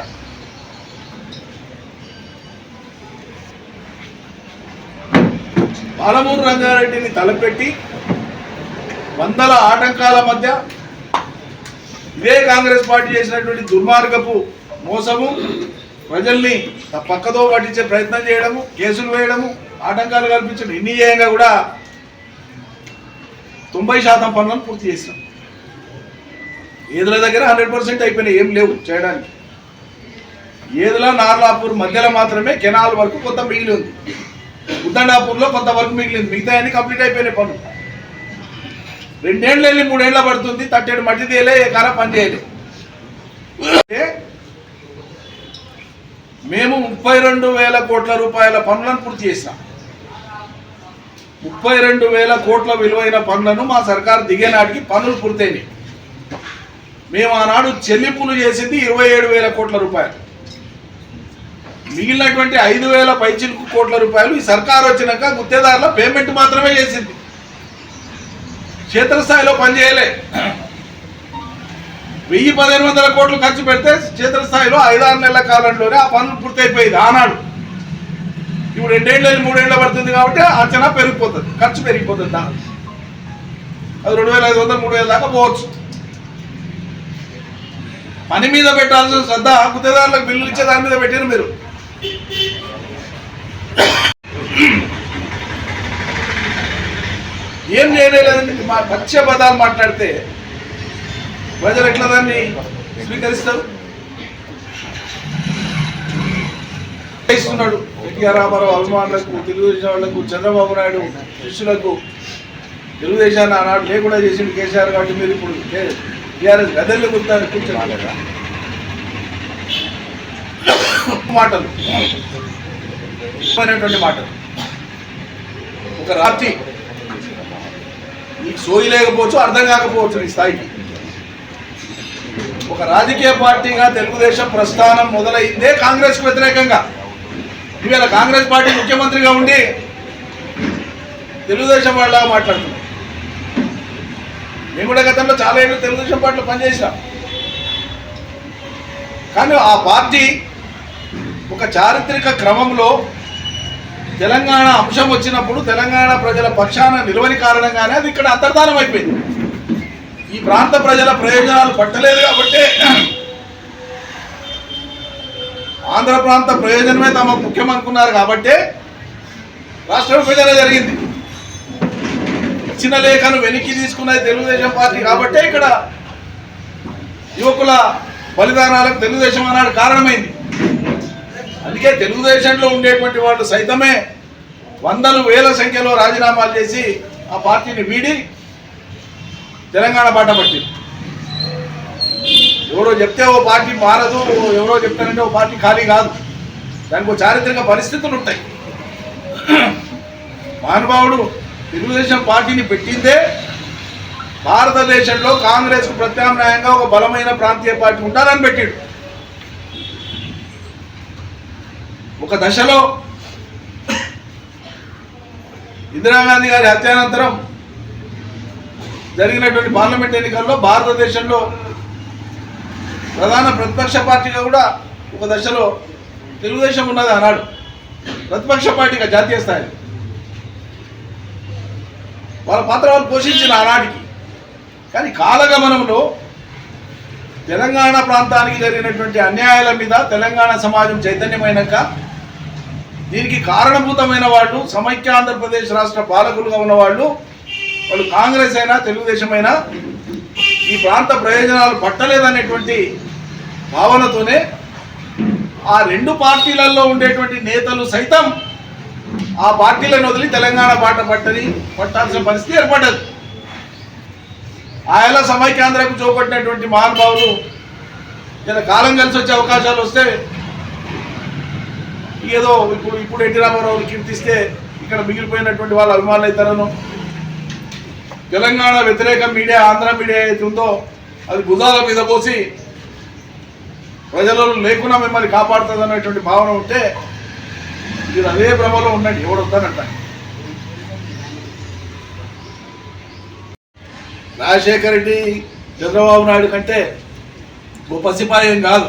పాలమూరు రంగారెడ్డిని తలపెట్టి వందల ఆటంకాల మధ్య ఇదే కాంగ్రెస్ పార్టీ చేసినటువంటి దుర్మార్గపు మోసము, ప్రజల్ని పక్కదో పట్టించే ప్రయత్నం చేయడము, కేసులు వేయడము, ఆటంకాలు కల్పించడం, ఇన్ని చేయంగా కూడా 90% పనులను పూర్తి చేసినాం. ఏదుల దగ్గర 100% అయిపోయినాయి, ఏం లేవు చేయడానికి. ఏదుల నార్లాపూర్ మధ్యలో మాత్రమే కెనాల్ వరకు కొంత మిగిలి ఉంది. ఉద్దండాపూర్లో కొంత వరకు మిగిలింది. మిగతా అన్ని కంప్లీట్ అయిపోయినాయి పనులు. 2 ఏళ్ళు వెళ్ళి 3 ఏళ్ళ పడుతుంది. తట్టేడు మట్టి తీయలే, ఏ కాలం పని చేయలే. మేము 32,000 కోట్ల రూపాయల పనులను పూర్తి చేసినాం. 32,000 కోట్ల విలువైన పనులను మా సర్కారు దిగే నాటికి పనులు పూర్తయినాయి. మేము ఆనాడు చెల్లింపులు చేసింది 27,000 కోట్ల రూపాయలు. మిగిలినటువంటి 5,000 పైచిలుకు కోట్ల రూపాయలు ఈ సర్కారు వచ్చినాక గుత్తేదారుల పేమెంట్ మాత్రమే చేసింది. క్షేత్రస్థాయిలో పనిచేయలే. 1,000-1,500 కోట్లు ఖర్చు పెడితే క్షేత్రస్థాయిలో 5-6 నెలల కాలంలోనే ఆ పనులు పూర్తయిపోయింది ఆనాడు. ఇప్పుడు 2 ఏళ్ళు 3 ఏళ్ళు పడుతుంది కాబట్టి అంచనా పెరిగిపోతుంది, ఖర్చు పెరిగిపోతుంది. దాని అది 2,500-3,000 దాకా పోవచ్చు. పని మీద పెట్టాల్సిన శ్రద్ధ గుత్తేదారులకు బిల్లులు ఇచ్చే దాని మీద పెట్టారు మీరు. ఏం చేయలేదండి. మా పచ్చ పదాలు మాట్లాడితే ప్రజలు ఎట్లా దాన్ని స్వీకరిస్తారు? ఇస్తున్నాడు ఎన్టీఆర్ రామారావు అభిమానులకు, తెలుగుదేశం వాళ్లకు, చంద్రబాబు నాయుడు శిష్యులకు. తెలుగుదేశాన్ని ఆనాడు లేకుండా చేసిండు కేసీఆర్ కాబట్టి మీరు ఇప్పుడు టీఆర్ఎస్ గదెల్లో కూర్చోలేదా? మాటలు మాటలు. ఒక రాత్రి నీకు సోయి లేకపోవచ్చు, అర్థం కాకపోవచ్చు నీ స్థాయికి. ఒక రాజకీయ పార్టీగా తెలుగుదేశం ప్రస్థానం మొదలైందే కాంగ్రెస్కు వ్యతిరేకంగా. ఇవాళ కాంగ్రెస్ పార్టీ ముఖ్యమంత్రిగా ఉండి తెలుగుదేశం వాళ్ళలాగా మాట్లాడుతున్నాం. మేము కూడా గతంలో చాలా ఏళ్ళు తెలుగుదేశం పార్టీలో పనిచేసినాం. కానీ ఆ పార్టీ ఒక చారిత్రక క్రమంలో తెలంగాణ అంశం వచ్చినప్పుడు తెలంగాణ ప్రజల పక్షాన నిలవని కారణంగానే అది ఇక్కడ అంతర్ధానం అయిపోయింది. ఈ ప్రాంత ప్రజల ప్రయోజనాలు పట్టలేదు కాబట్టి ఆంధ్ర ప్రాంత ప్రయోజనమే తమ ముఖ్యం అనుకున్నారు కాబట్టి రాష్ట్ర విభజన జరిగింది. ఇచ్చిన లేఖను వెనక్కి తీసుకున్నది తెలుగుదేశం పార్టీ కాబట్టి ఇక్కడ యువకుల బలిదానాలకు తెలుగుదేశం అన్నాడు కారణమైంది. అందుకే తెలుగుదేశంలో ఉండేటువంటి వాళ్ళు సైతమే వందలు వేల సంఖ్యలో రాజీనామాలు చేసి ఆ పార్టీని వీడి తెలంగాణ బాట పట్టింది. ఎవరో చెప్తే ఓ పార్టీ మారదు, ఎవరో చెప్తారంటే ఓ పార్టీ ఖాళీ కాదు. దానికి ఒక చారిత్రక పరిస్థితులు ఉంటాయి. మహానుభావుడు తెలుగుదేశం పార్టీని పెట్టిందే భారతదేశంలో కాంగ్రెస్కు ప్రత్యామ్నాయంగా ఒక బలమైన ప్రాంతీయ పార్టీ ఉండాలని పెట్టాడు. ఒక దశలో ఇందిరాగాంధీ గారి హత్యానంతరం జరిగినటువంటి పార్లమెంట్ ఎన్నికల్లో భారతదేశంలో ప్రధాన ప్రతిపక్ష పార్టీగా కూడా ఒక దశలో తెలుగుదేశం ఉన్నది అన్నాడు. ప్రతిపక్ష పార్టీగా జాతీయ స్థాయిలో వాళ్ళ పాత్ర వాళ్ళు పోషించిన ఆనాటికి. కానీ కాలగమనంలో తెలంగాణ ప్రాంతానికి జరిగినటువంటి అన్యాయాల మీద తెలంగాణ సమాజం చైతన్యమైనాక దీనికి కారణభూతమైన వాళ్ళు సమైక్య ఆంధ్రప్రదేశ్ రాష్ట్ర పాలకులుగా ఉన్నవాళ్ళు, వాళ్ళు కాంగ్రెస్ అయినా తెలుగుదేశం అయినా ఈ ప్రాంత ప్రయోజనాలు పట్టలేదనేటువంటి భావనతోనే ఆ రెండు పార్టీలలో ఉండేటువంటి నేతలు సైతం ఆ పార్టీలను వదిలి తెలంగాణ బాట పట్టాల్సిన పరిస్థితి ఏర్పడ్డది. ఆయన సమైక్యాంధ్రకు చూపట్టినటువంటి మహానుభావులు ఇలా కాలం కలిసి వచ్చే అవకాశాలు వస్తే ఏదో ఇప్పుడు ఎన్టీ రామారావుని కీర్తిస్తే ఇక్కడ మిగిలిపోయినటువంటి వాళ్ళ అభిమానులు అవుతారను, తెలంగాణ వ్యతిరేక మీడియా ఆంధ్ర మీడియా ఏది ఉందో అది భుజాల మీద పోసి ప్రజలలో లేకుండా మిమ్మల్ని కాపాడుతుంది అనేటువంటి భావన ఉంటే మీరు అదే భ్రమలో ఉండండి. ఎవడు వస్తానంట. రాజశేఖర రెడ్డి చంద్రబాబు నాయుడు కంటే గొప్ప సిపాయం కాదు.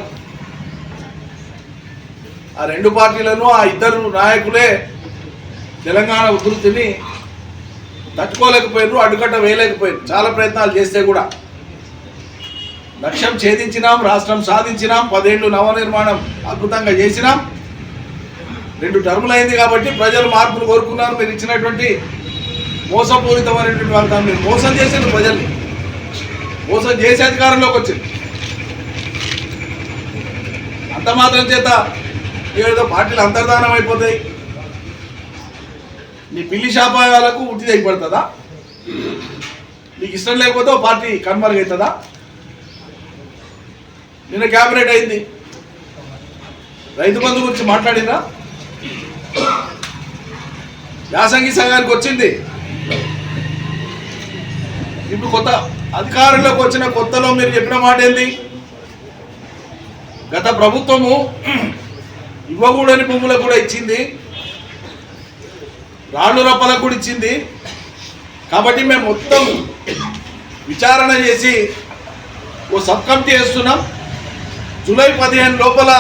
ఆ రెండు పార్టీలను ఆ ఇద్దరు నాయకులే తెలంగాణ ఉధృతిని తట్టుకోలేకపోయినారు, అడ్డుకట్ట వేయలేకపోయారు. చాలా ప్రయత్నాలు చేస్తే కూడా లక్ష్యం ఛేదించినాం, రాష్ట్రం సాధించినాం, 10 ఏళ్ళు నవనిర్మాణం అద్భుతంగా చేసినాం. 2 టర్ములు అయింది కాబట్టి ప్రజలు మార్పులు కోరుకున్నారు. మీరు ఇచ్చినటువంటి మోసపూరితమైనటువంటి వాగ్దానం మీరు మోసం చేసింది, ప్రజల్ని మోసం చేసే అధికారంలోకి వచ్చింది. అంత మాత్రం చేత ఏదో పార్టీలు అంతర్ధానం అయిపోతాయి, నీ పిల్లి శాపాయాలకు ఉట్టి అయిపడుతుందా? నీకు ఇష్టం లేకపోతే ఓ పార్టీ కన్మరుగవుతుందా? నిన్న క్యాబినెట్ అయింది, రైతు బంధు గురించి మాట్లాడినా, యాసంగి సంఘానికి వచ్చింది. ఇప్పుడు కొత్త అధికారంలోకి వచ్చిన కొత్తలో మీరు చెప్పిన మాట ఏంది? గత ప్రభుత్వము ఇవ్వకూడని భూములకు కూడా ఇచ్చింది, రాళ్ళు రప్పలకు కూడా ఇచ్చింది. కాబట్టి మేము మొత్తం విచారణ చేసి ఓ సబ్ కమిటీ వేస్తున్నాం. జూలై 15 లోపల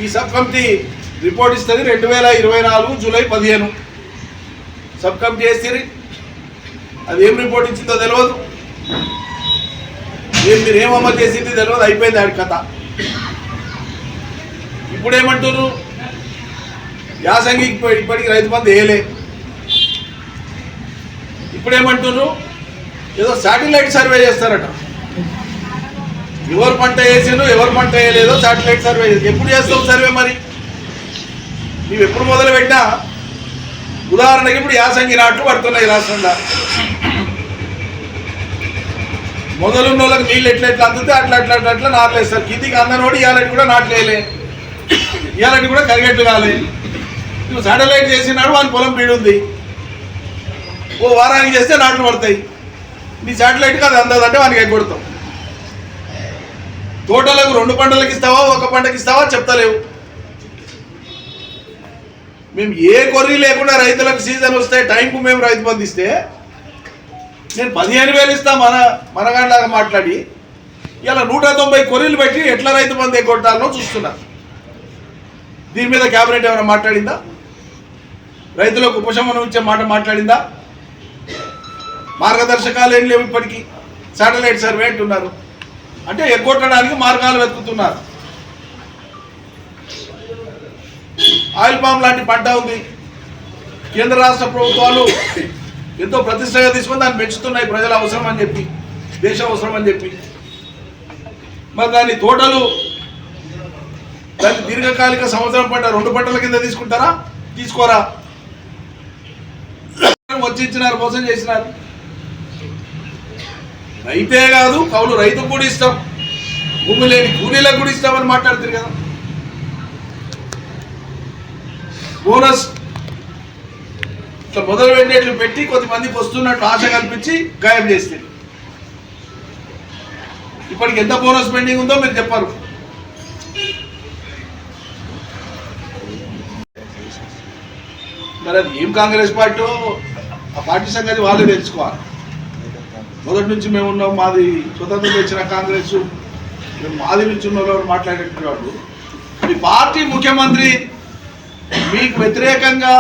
ఈ సబ్ కమిటీ రిపోర్ట్ ఇస్తుంది. 2024 జూలై 15 సబ్ కమిటీ వేస్తుంది. అది ఏం రిపోర్ట్ ఇచ్చిందో తెలియదు, మీరు ఏం అమలు చేసింది తెలియదు. అయిపోయింది ఆడి కథ. ఇప్పుడు ఏమంటున్నారు? యాసంగి ఇప్పటికి రైతు బంధు వేయలే. ఇప్పుడు ఏమంటున్నారు? ఏదో శాటిలైట్ సర్వే చేస్తారట. ఎవరు పంట వేసిండ్రు ఎవరు పంట వేయలేదో శాటిలైట్ సర్వే చేసి ఎప్పుడు చేస్తాం సర్వే? మరి నీవు ఎప్పుడు మొదలు పెట్టినా ఉదాహరణకి ఇప్పుడు యాసంగి నాట్లు పడుతున్నాయి రాష్ట్రంలో. మొదలున్న వాళ్ళకి నీళ్ళు ఎట్లా అందుతే అట్లా నాట్లు వేస్తారు. కిందికి అందనోడు ఇవాళకి కూడా నాట్లు వేయలే, ఇవాళకి కూడా కరిగెట్లు కాలే. నువ్వు శాటిలైట్ చేసినాడు, వాళ్ళ పొలం పీడుంది, ఓ వారానికి చేస్తే నాట్లు పడతాయి. నీ శాటిలైట్కి అది అందదంటే వానికి ఎగ్గొడతాం. తోటలకు 2 పంటలకు ఇస్తావా 1 పంటకి ఇస్తావా చెప్తలేవు. మేము ఏ కొర్రీ లేకుండా రైతులకు సీజన్ వస్తే టైంకు మేము రైతు బంధు ఇస్తే నేను 15,000 ఇస్తా మనగాళ్ళగా మాట్లాడి ఇలా 190 కొర్రీలు పెట్టి ఎట్లా రైతు బంధు ఎగ్గొట్టాలో చూస్తున్నా. దీని మీద క్యాబినెట్ ఏమైనా మాట్లాడిందా? రైతులకు ఉపశమనం ఇచ్చే మాట మాట్లాడిందా? మార్గదర్శకాలు ఏం లేవు ఇప్పటికీ. శాటిలైట్ సర్వే అంటున్నారు, అంటే ఎగ్గొట్టడానికి మార్గాలు వెతుకుతున్నారు. ఆయిల్ పామ్ లాంటి పంట ఉంది, కేంద్ర రాష్ట్ర ప్రభుత్వాలు ఎంతో ప్రతిష్టగా తీసుకొని దాన్ని పెంచుతున్నాయి, ప్రజల అవసరం అని చెప్పి, దేశ అవసరం అని చెప్పి. మరి దాని తోటలు దాన్ని దీర్ఘకాలిక సంవత్సరం పంట 2 పంటల కింద తీసుకుంటారా? తీసుకోరా. వచ్చి ఇచ్చినారు, మోసం చేసినారు. రైతే కాదు కౌలు రైతుకు కూడా ఇష్టం, భూమి లేని కూలీలకు కూడా ఇస్తామని మాట్లాడుతారు కదా. బోనస్ ఇట్లా మొదలు పెట్టేట్లు పెట్టి కొద్దిమందికి వస్తున్నట్టు ఆశ కల్పించి గాయం చేస్తే ఇప్పటికి ఎంత బోనస్ పెండింగ్ ఉందో మీరు చెప్పారు. మరి అది ఏం కాంగ్రెస్ పార్టీ, ఆ పార్టీ సంగతి వాళ్ళే తెలుసుకోవాలి. మొదటి నుంచి మేము ఉన్నాం, మాది స్వతంత్రం తెచ్చిన కాంగ్రెస్, మేము మాది నుంచి ఉన్న వాళ్ళు మాట్లాడేటువంటి వాళ్ళు. మీ పార్టీ ముఖ్యమంత్రి మీకు వ్యతిరేకంగా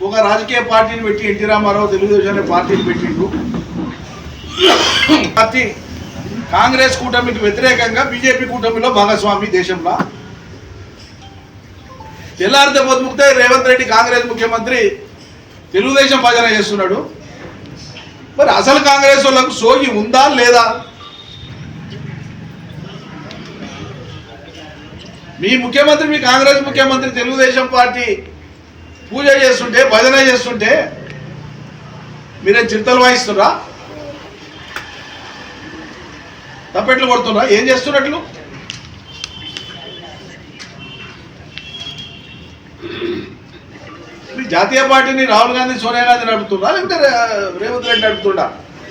ఒక రాజకీయ పార్టీని పెట్టి ఎన్టీ రామారావు తెలుగుదేశం అనే పార్టీని పెట్టిండు. పార్టీ కాంగ్రెస్ కూటమికి వ్యతిరేకంగా బీజేపీ కూటమిలో భాగస్వామి దేశంలో. తెల్లారితే పొద్దుముక్తే రేవంత్ రెడ్డి కాంగ్రెస్ ముఖ్యమంత్రి తెలుగుదేశం భజన చేస్తున్నాడు. మరి అసలు కాంగ్రెస్ వాళ్ళకు సోగి ఉందా లేదా? మీ ముఖ్యమంత్రి, మీ కాంగ్రెస్ ముఖ్యమంత్రి తెలుగుదేశం పార్టీ పూజ చేస్తుంటే, భజన చేస్తుంటే మీరేం చిరుతలు వాయిస్తున్నా? తప్పెట్లు కొడుతున్నా? ఏం చేస్తున్నట్లు? జాతీయ పార్టీని రాహుల్ గాంధీ, సోనియా గాంధీ నడుపుతున్నా, లేకపోతే రేవంత్ రెడ్డి నడుపుతున్నా?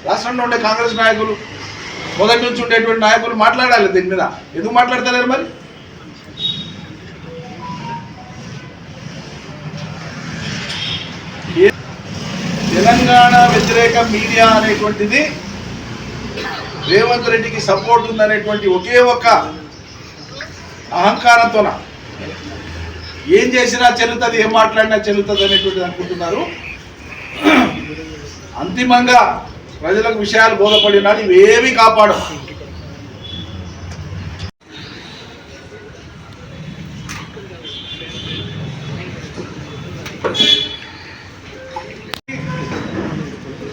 రాష్ట్రంలో ఉండే కాంగ్రెస్ నాయకులు, మొదటి నుంచి ఉండేటువంటి నాయకులు మాట్లాడాలి దీని మీద. ఎందుకు మాట్లాడతలేరు మరి? తెలంగాణ వ్యతిరేక మీడియా అనేటువంటిది రేవంత్ రెడ్డికి సపోర్ట్ ఉందనేటువంటి ఒకే ఒక్క అహంకారంతోన ఏం చేసినా చెల్లుతుంది, ఏం మాట్లాడినా చెల్లుతుంది అనేటువంటిది అనుకుంటున్నారు. అంతిమంగా ప్రజలకు విషయాలు బోధపడినాడు, ఇవేమీ కాపాడు.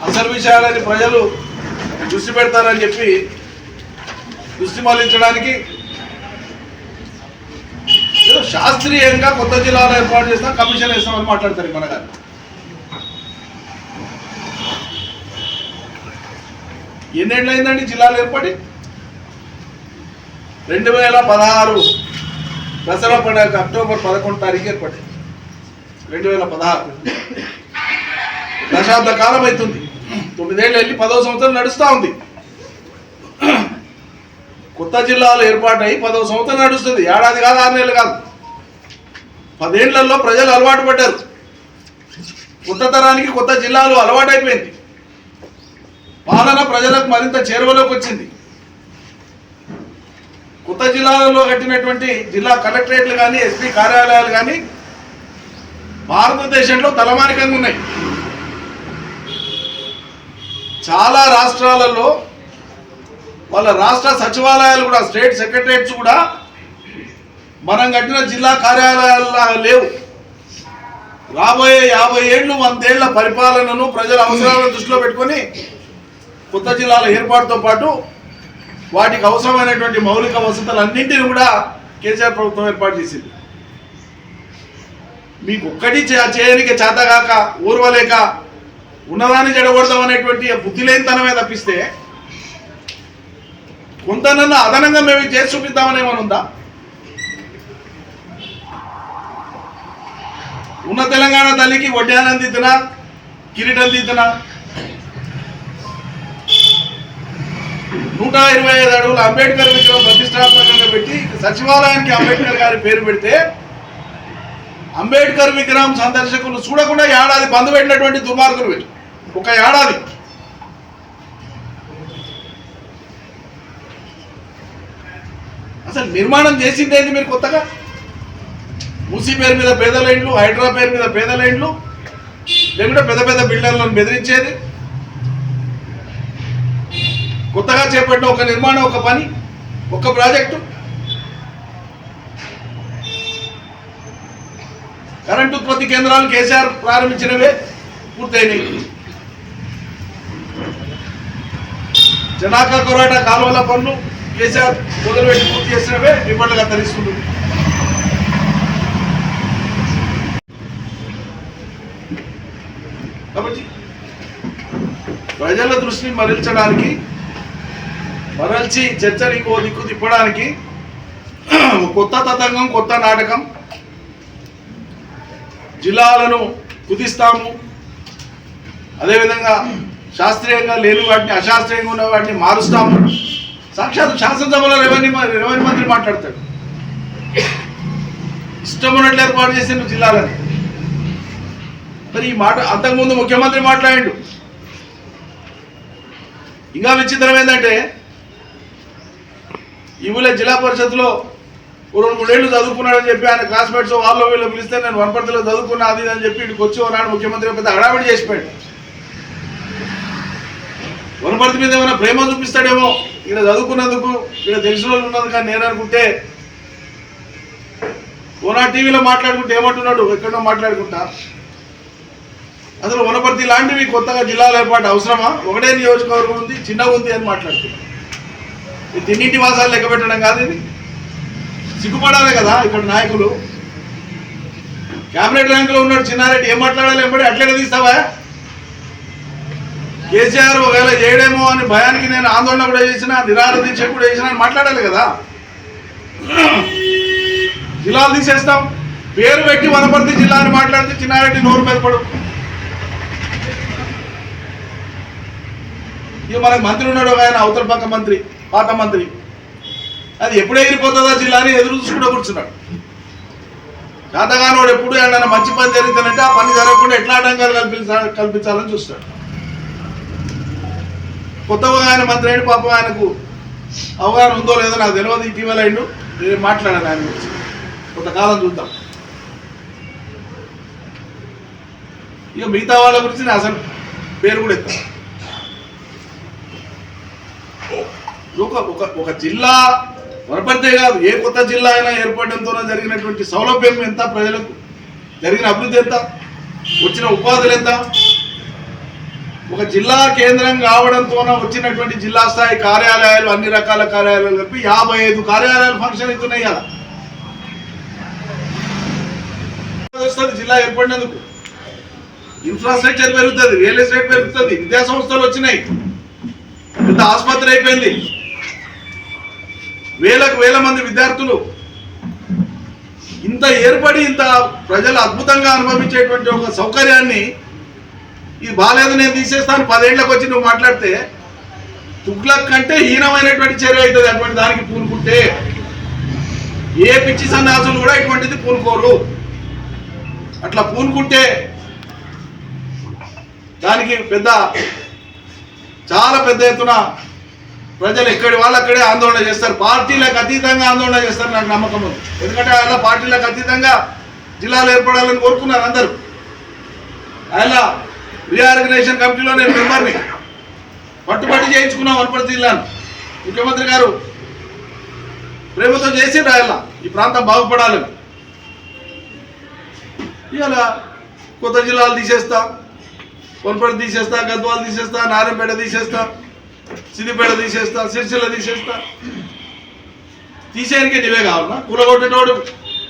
అసలు విషయాలని ప్రజలు దృష్టి పెడతారని చెప్పి దృష్టి మళ్లించడానికి ఏదో శాస్త్రీయంగా కొత్త జిల్లాలో ఏర్పాటు చేస్తాం, కమిషన్ వేస్తామని మాట్లాడతారు మన గారు. ఎన్నేళ్ళు అయిందండి జిల్లాలు ఏర్పడి? 2016 దసరా పండుగ అక్టోబర్ 11 తారీఖు ఏర్పడి 2016 దశాబ్ద కాలం అవుతుంది. 9 ఏళ్ళు వెళ్ళి 10వ సంవత్సరం నడుస్తూ ఉంది. కొత్త జిల్లాలు ఏర్పాటై 10వ సంవత్సరం నడుస్తుంది. ఏడాది కాదు, 6 నెలలు కాదు, 10 ఏళ్లలో ప్రజలు అలవాటు పడ్డారు. కొత్త తరానికి కొత్త జిల్లాలు అలవాటైపోయింది. పాలన ప్రజలకు మరింత చేరువలోకి వచ్చింది. కొత్త జిల్లాలలో కట్టినటువంటి జిల్లా కలెక్టరేట్లు కానీ, ఎస్పీ కార్యాలయాలు కానీ భారతదేశంలో తలమానికంగా ఉన్నాయి. చాలా రాష్ట్రాలలో వాళ్ళ రాష్ట్ర సచివాలయాలు కూడా, స్టేట్ సెక్రటరేట్స్ కూడా మనం కట్టిన జిల్లా కార్యాలయాల లేవు. రాబోయే 50 ఏళ్ళు 100 ఏళ్ల పరిపాలనను ప్రజల అవసరాలను దృష్టిలో పెట్టుకొని కొత్త జిల్లాల ఏర్పాటుతో పాటు వాటికి అవసరమైనటువంటి మౌలిక వసతులన్నింటినీ కూడా కేసీఆర్ ప్రభుత్వం ఏర్పాటు చేసింది. మీకు ఒక్కటి చేయడానికి చేతగాక, ఊర్వలేక ఉన్నదాన్ని జడగొడదాం అనేటువంటి బుద్ధి లేనితనమే తప్పిస్తే కొంతనన్నా అదనంగా మేము చేసి చూపిద్దామని ఏమైనా ఉందా? ఉన్న తెలంగాణ తల్లికి వడ్డానం దిద్దునా, కిరీటం దిద్దునా, 125 అడుగుల అంబేద్కర్ విగ్రహం ప్రతిష్టాత్మకంగా పెట్టి సచివాలయానికి అంబేద్కర్ గారి పేరు పెడితే అంబేద్కర్ విగ్రహం సందర్శకులు చూడకుండా ఏడాది బంద్ పెట్టినటువంటి దుర్మార్గులు వీళ్ళు. ఒక ఏడాది అసలు నిర్మాణం చేసిందేంది మీరు కొత్తగా? మూసీ పేరు మీద పేద లైన్లు, హైడ్రా పేరు మీద పేద లైన్లు, లేకుంటే పెద్ద పెద్ద బిల్డర్లను బెదిరించేది. కొత్తగా చేపట్టిన ఒక నిర్మాణం, ఒక పని, ఒక ప్రాజెక్టు. కరెంటు ఉత్పత్తి కేంద్రాలు కేసీఆర్ ప్రారంభించినవే పూర్తయినాయి. జనాకా కొరాటా కాలువల పనులు కేసీఆర్ మొదలుపెట్టి పూర్తి చేసినవే ఇప్పటిగా తరిస్తుంది. కాబట్టి ప్రజల దృష్టిని మరల్చి చర్చని ఇంకో దిక్కు తిప్పడానికి కొత్త తతంగం, కొత్త నాటకం. జిల్లాలను కుదిస్తాము, అదేవిధంగా శాస్త్రీయంగా లేని వాటిని, అశాస్త్రీయంగా ఉన్న వాటిని మారుస్తాము. సాక్షాత్ శాసనసభలో రెవెన్యూ మంత్రి మాట్లాడతాడు. ఇష్టం ఉన్నట్లు ఏర్పాటు చేసిన జిల్లాలని. మరి ఈ మాట అంతకుముందు ముఖ్యమంత్రి మాట్లాడిండు. ఇంకా విచిత్రం ఏంటంటే ఈ ఊళ్ళో జిల్లా పరిషత్లో 2-3 ఏళ్ళు చదువుకున్నాడని చెప్పి ఆయన క్లాస్మేట్స్ వాళ్ళు వీళ్ళు పిలిస్తే నేను వనపర్తిలో చదువుకున్నా అది అని చెప్పి ఇక్కడికి వచ్చి ఉన్నాడు ముఖ్యమంత్రి. పెద్ద హడావిడి చేసిపోయాడు. వనపర్తి మీద ఏమైనా ప్రేమ చూపిస్తాడేమో ఇక్కడ చదువుకున్నందుకు, ఇక్కడ తెలిసిన వాళ్ళు ఉన్నందుకు అని నేను అనుకుంటే, ఓనా టీవీలో మాట్లాడుకుంటే ఏమంటున్నాడు, ఎక్కడో మాట్లాడుకుంటా. అసలు వనపర్తి లాంటివి కొత్తగా జిల్లాల ఏర్పాటు అవసరమా? ఒకటే నియోజకవర్గం ఉంది, చిన్నగా ఉంది అని మాట్లాడుతున్నాడు. ఈ తిన్నింటి వాసాలు లెక్క పెట్టడం కాదు ఇది. సిగ్గుపడాలి కదా ఇక్కడ నాయకులు. క్యాబినెట్ ర్యాంకులో ఉన్నాడు చిన్నారెడ్డి, ఏం మాట్లాడాలి? ఎంబడి అట్లనే తీస్తావా? కేసీఆర్ ఒకవేళ చేయడేమో అని భయానికి నేను ఆందోళన కూడా చేసిన, నిరాహార దీక్ష కూడా చేసిన అని మాట్లాడాలి కదా. జిల్లాలు తీసేస్తాం, పేరు పెట్టి వనపర్తి జిల్లా అని మాట్లాడితే చిన్నారెడ్డి నోరు మీద పడు. ఇక మనకు మంత్రి ఉన్నాడు ఒక ఆయన, అవతల పక్క మంత్రి, పాత మంత్రి. అది ఎప్పుడు ఎగిరిపోతుందా జిల్లా అని ఎదురు చూసుకుంటూ కూర్చున్నాడు. శాతగానోడు ఎప్పుడు ఏమన్నా మంచి పని జరుగుతానంటే ఆ పని జరగకుండా ఎట్లా ఆటంకాలు కల్పించాలని చూస్తాడు. కొత్తగా ఆయన మంత్రి అయిన పాపం ఆయనకు అవగాహన ఉందో లేదో నాకు తెలియదు. ఇటీవల అయిండు, నేను మాట్లాడాను ఆయన గురించి. కొంతకాలం చూద్దాం. ఇక మిగతా వాళ్ళ గురించి నేను అసలు పేరు కూడా ఎత్తాను. ఒక జిల్లా వనపర్తే కాదు, ఏ కొత్త జిల్లా అయినా ఏర్పడడంతో జరిగినటువంటి సౌలభ్యం ఎంత, ప్రజలకు జరిగిన అభివృద్ధి ఎంత, వచ్చిన ఉపాధులు ఎంత, ఒక జిల్లా కేంద్రం కావడంతో వచ్చినటువంటి జిల్లా స్థాయి కార్యాలయాలు, అన్ని రకాల కార్యాలయాలు కలిపి 55 కార్యాలయాలు ఫంక్షన్ అవుతున్నాయి కదా. జిల్లా ఏర్పడినందుకు ఇన్ఫ్రాస్ట్రక్చర్ పెరుగుతుంది, రియల్ ఎస్టేట్ పెరుగుతుంది, విద్యా సంస్థలు వచ్చినాయి, పెద్ద ఆసుపత్రి అయిపోయింది, వేల మంది విద్యార్థులు. ఇంత ఏర్పడి ఇంత ప్రజలు అద్భుతంగా అనుభవించేటువంటి ఒక సౌకర్యాన్ని ఇది బాగాలేదు నేను తీసేస్తాను 10 ఏళ్ళకి వచ్చి నువ్వు మాట్లాడితే తుగ్లక్ కంటే హీనమైనటువంటి చర్య అవుతుంది. అటువంటి దానికి పూనుకుంటే ఏ పిచ్చి సన్యాసులు కూడా ఇటువంటిది పూనుకోరు. అట్లా పూనుకుంటే దానికి చాలా పెద్ద ఎత్తున ప్రజలు ఎక్కడి వాళ్ళు అక్కడే ఆందోళన చేస్తారు. పార్టీలకు అతీతంగా ఆందోళన చేస్తారు, నాకు నమ్మకం ఉంది. ఎందుకంటే ఆయన పార్టీలకు అతీతంగా జిల్లాలు ఏర్పడాలని కోరుకున్నారు అందరూ. ఆయన రీఆర్గనైజేషన్ కమిటీలో నేను మెంబర్ని, పట్టుబట్టి చేయించుకున్నాం వనపర్తి జిల్లాను. ముఖ్యమంత్రి గారు ప్రేమతో చేసిండ్రు ఆయన ఈ ప్రాంతం బాగుపడాలని. ఇవాళ కొత్త జిల్లాలు తీసేస్తా, వనపర్తి తీసేస్తా, గద్వాల తీసేస్తా, నారాయణపేట తీసేస్తా, సిద్దిపేట తీసేస్తా, సిరిసిల్ల తీసేస్తా. తీసేయడానికి నీవే కావాలన్నా? కూలగొట్టేటోడు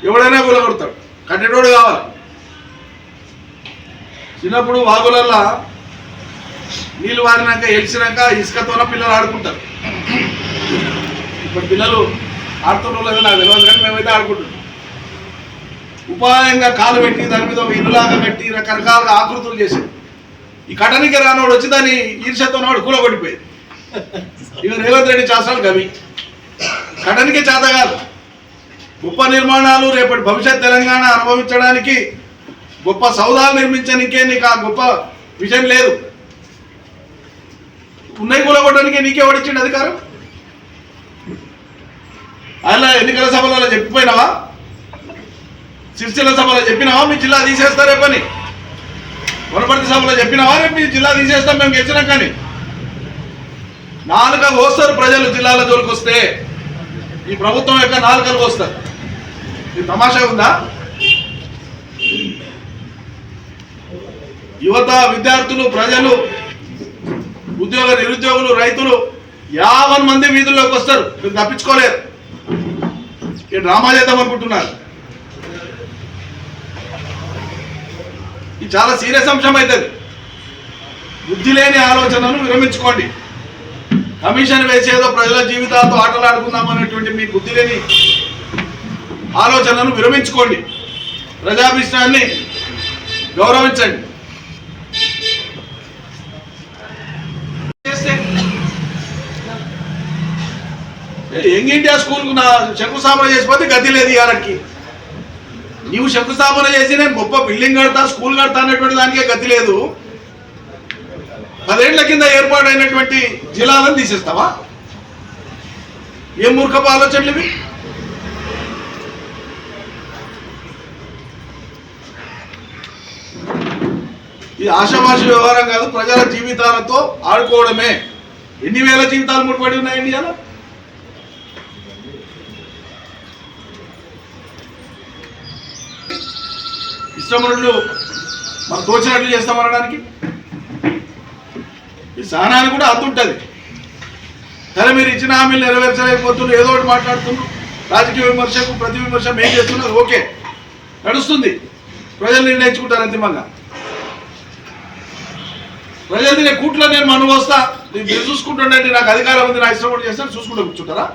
ఎవడైనా కూలగొడతాడు, కట్టేటోడు కావాలి. చిన్నప్పుడు వాగులల్లా నీళ్ళు వారినాక ఎలిసినాక ఇసుకతోన పిల్లలు ఆడుకుంటారు. ఇప్పుడు పిల్లలు ఆడుతున్న లేదో నాకు తెలియదు, కానీ మేమైతే ఆడుకుంటున్నాం. ఉపాయంగా కాలు పెట్టి దాని మీద ఒక ఇల్లులాగా కట్టి రకరకాల ఆకృతులు చేసేది. ఈ కటనికి రానోడు వచ్చి దాన్ని ఈర్ష్యతో నాడు కూలగొట్టిపోయేది. ఇక రేవంత్ రెడ్డి శాసనాలు గవి కడనికే చేత కాదు. గొప్ప నిర్మాణాలు రేపటి భవిష్యత్ తెలంగాణ అనుభవించడానికి గొప్ప సౌదాలు నిర్మించడానికే నీకు ఆ గొప్ప విజన్ లేదు. ఉన్నాయి కూలగొట్టడానికే నీకే వడిచ్చిండు అధికారం. ఆయన ఎన్నికల సభలలో చెప్పిపోయినావా? సిరిసిల్ల సభలో చెప్పినావా మీ జిల్లా తీసేస్తారే పని? వనపర్తి సభలో చెప్పినావా రేపు మీ జిల్లా తీసేస్తాం మేము గెలిచినాం? కానీ నాలుకలు వస్తారు ప్రజలు జిల్లాల జోలికి వస్తే, ఈ ప్రభుత్వం యొక్క నాలుకలు వస్తారు. ఇది తమాషా ఉందా? యువత, విద్యార్థులు, ప్రజలు, ఉద్యోగ నిరుద్యోగులు, రైతులు 50 మంది వీధుల్లోకి వస్తారు. మీరు తప్పించుకోలేరు. ఈ డ్రామా చేద్దాం అనుకుంటున్నారు. ఇది చాలా సీరియస్ అంశం అవుతుంది. బుద్ధి లేని ఆలోచనను విరమించుకోండి. కమిషన్ వేసేదో ప్రజల జీవితాలతో ఆటలాడుకుందాం అనేటువంటి మీ బుద్ధి లేని ఆలోచనను విరమించుకోండి. ప్రజాభిష్టాన్ని గౌరవించండి. యంగ్ ఇండియా స్కూల్కు నా శంకుస్థాపన చేసిపోతే గతి లేదు ఇవాళకి. నీవు శంకుస్థాపన చేసి నేను గొప్ప బిల్డింగ్ కడతా, స్కూల్ కడతా అనేటువంటి దానికే గతి లేదు. 10 ఏళ్ల కింద ఏర్పాటైనటువంటి జిల్లాలను తీసేస్తావా? ఏం మూర్ఖపు ఆలోచనలు ఇవి? ఇది ఆషామాషి వ్యవహారం కాదు. ప్రజల జీవితాలతో ఆడుకోవడమే. ఎన్ని వేల జీవితాలు ముడిపడి ఉన్నాయి ఇండియాలో. ఇష్టములు మనం తోచినట్లు చేస్తామనడానికి ఈ సహనాన్ని కూడా అద్దుంటుంది. సరే మీరు ఇచ్చిన హామీలు నెరవేర్చలేకపోతున్నారు, ఏదో ఒకటి మాట్లాడుతున్నారు. రాజకీయ విమర్శకు ప్రతి విమర్శ మేం చేస్తున్నారు, ఓకే నడుస్తుంది. ప్రజలు నిర్ణయించుకుంటారు అంతిమంగా. ప్రజలు నేను కూట్లో నేను మను వస్తా, మీరు చూసుకుంటుండండి, నాకు అధికారం ఉంది, నా ఇష్టం కూడా చేస్తాను, చూసుకుంటూ కూర్చుంటారా?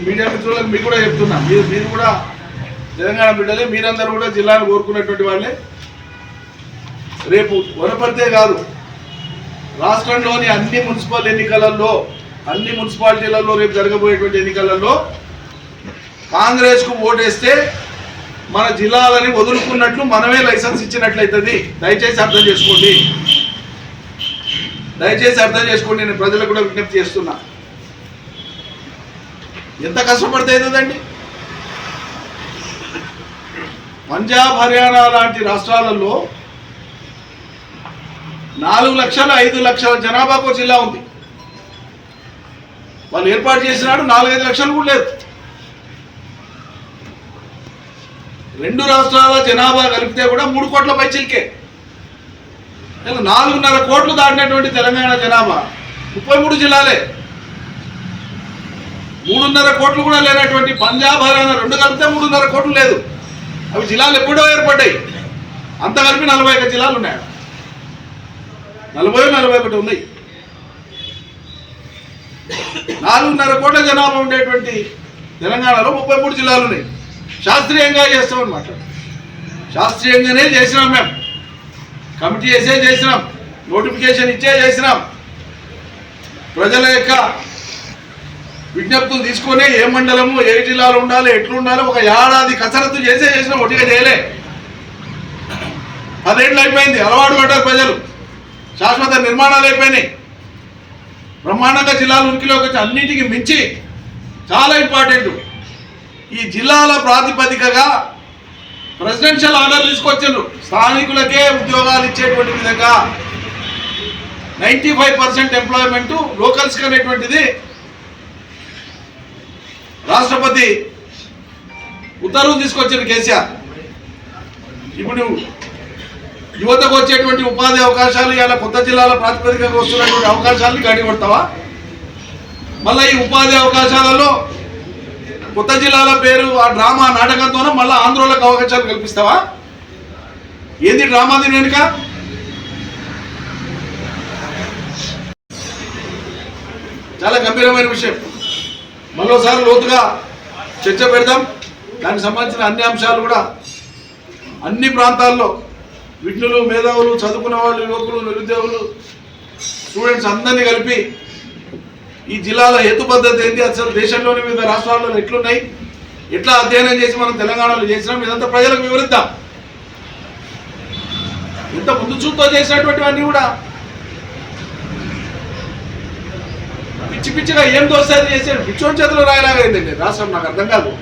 మీడియా మిత్రులకు మీకు కూడా చెప్తున్నా, మీరు కూడా తెలంగాణ బిడ్డలే, మీరందరూ కూడా జిల్లాను కోరుకున్నటువంటి వాళ్ళే. రేపు వనపర్తే కాదు, రాష్ట్రంలోని అన్ని మున్సిపల్ ఎన్నికలలో, అన్ని మున్సిపాలిటీలలో రేపు జరగబోయేటువంటి ఎన్నికలలో కాంగ్రెస్కు ఓటేస్తే మన జిల్లాలని వదులుకున్నట్లు మనమే లైసెన్స్ ఇచ్చినట్లయితుంది. దయచేసి అర్థం చేసుకోండి, దయచేసి అర్థం చేసుకోండి. నేను ప్రజలకు కూడా విజ్ఞప్తి చేస్తున్నా. ఎంత కష్టపడితే అవుతుందండి? పంజాబ్, హర్యానా లాంటి రాష్ట్రాలలో 4 లక్షల 5 లక్షల జనాభాకు జిల్లా ఉంది. వాళ్ళు ఏర్పాటు చేసినాడు 4-5 లక్షలు కూడా లేదు. 2 రాష్ట్రాల జనాభా కలిపితే కూడా 3 కోట్ల పైచిల్కే. 4.5 కోట్లు దాటినటువంటి తెలంగాణ జనాభా 33 జిల్లాలే. 3.5 కోట్లు కూడా లేనటువంటి పంజాబ్, హర్యానా 2 కలిపితే 3.5 కోట్లు లేదు. అవి జిల్లాలు ఎప్పుడో ఏర్పడ్డాయి. అంత కలిపి 41 జిల్లాలు ఉన్నాయి. 41 ఉన్నాయి. 4.5 కోట్ల జనాభా ఉండేటువంటి తెలంగాణలో 33 జిల్లాలు ఉన్నాయి. శాస్త్రీయంగా చేస్తామన్నమాట. శాస్త్రీయంగానే చేసినాం. మేము కమిటీ చేసే చేసినాం, నోటిఫికేషన్ ఇచ్చే చేసినాం. ప్రజల యొక్క విజ్ఞప్తులు తీసుకొని ఏ మండలము, ఏ జిల్లాలో ఉండాలి, ఎట్లు ఉండాలి, ఒక ఏడాది కసరత్తు చేసినాం. ఒట్టిగా చేయలే. 10 ఏళ్ళు అయిపోయింది. అలవాటు పడ్డారు ప్రజలు. శాశ్వత నిర్మాణాలు అయిపోయినాయి. బ్రహ్మాండంగా జిల్లాలు ఉనికిలోకి వచ్చి అన్నింటికి మించి చాలా ఇంపార్టెంట్, ఈ జిల్లాల ప్రాతిపదికగా ప్రెసిడెన్షియల్ ఆర్డర్ తీసుకొచ్చారు. స్థానికులకే ఉద్యోగాలు ఇచ్చేటువంటి విధంగా 95% ఎంప్లాయ్మెంట్ లోకల్స్కి అనేటువంటిది రాష్ట్రపతి ఉత్తర్వులు తీసుకొచ్చారు కేసీఆర్. ఇప్పుడు యువతకు వచ్చేటువంటి ఉపాధి అవకాశాలు, ఇలా కొత్త జిల్లాల ప్రాతిపదికగా వస్తున్నటువంటి అవకాశాలని గడి కొడతావా? మళ్ళీ ఈ ఉపాధి అవకాశాలలో కొత్త జిల్లాల పేరు ఆ డ్రామా నాటకంతోనే మళ్ళీ ఆంధ్రోలకు అవకాశాలు కల్పిస్తావా? ఏంది డ్రామా? దీని వెనుక చాలా గంభీరమైన విషయం. మరోసారి లోతుగా చర్చ పెడదాం. దానికి సంబంధించిన అన్ని అంశాలు కూడా అన్ని ప్రాంతాల్లో విఘ్నులు, మేధావులు, చదువుకున్న వాళ్ళు, యువకులు, నిరుద్యోగులు, స్టూడెంట్స్ అందరినీ కలిపి ఈ జిల్లాల హేతు పద్ధతి ఏంటి, అసలు దేశంలోని వివిధ రాష్ట్రాల్లో ఎట్లున్నాయి, ఎట్లా అధ్యయనం చేసి మనం తెలంగాణలో చేసినాం, ఇదంతా ప్రజలకు వివరిద్దాం. ఇంత ముందు చూపుతో చేసినటువంటివన్నీ కూడా పిచ్చి పిచ్చిగా ఏం దోస్తాది చేసాడు, పిచ్చోని చేతిలో రాయలాగైందండి రాష్ట్రం. నాకు అర్థం కాదు.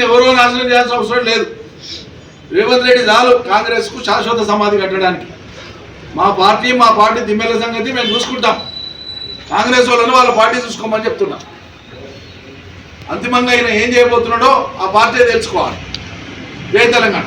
ఎవరో నాశనం చేయాల్సిన అవసరం లేదు. రేవంత్ రెడ్డి చాలు కాంగ్రెస్కు శాశ్వత సమాధి కట్టడానికి. మా పార్టీ దిమ్మెల సంగతి మేము చూసుకుంటాం. కాంగ్రెస్ వాళ్ళను వాళ్ళ పార్టీ చూసుకోమని చెప్తున్నా. అంతిమంగా ఆయన ఏం చేయబోతున్నాడో ఆ పార్టీ తెలుసుకోవాలి. జై తెలంగాణ.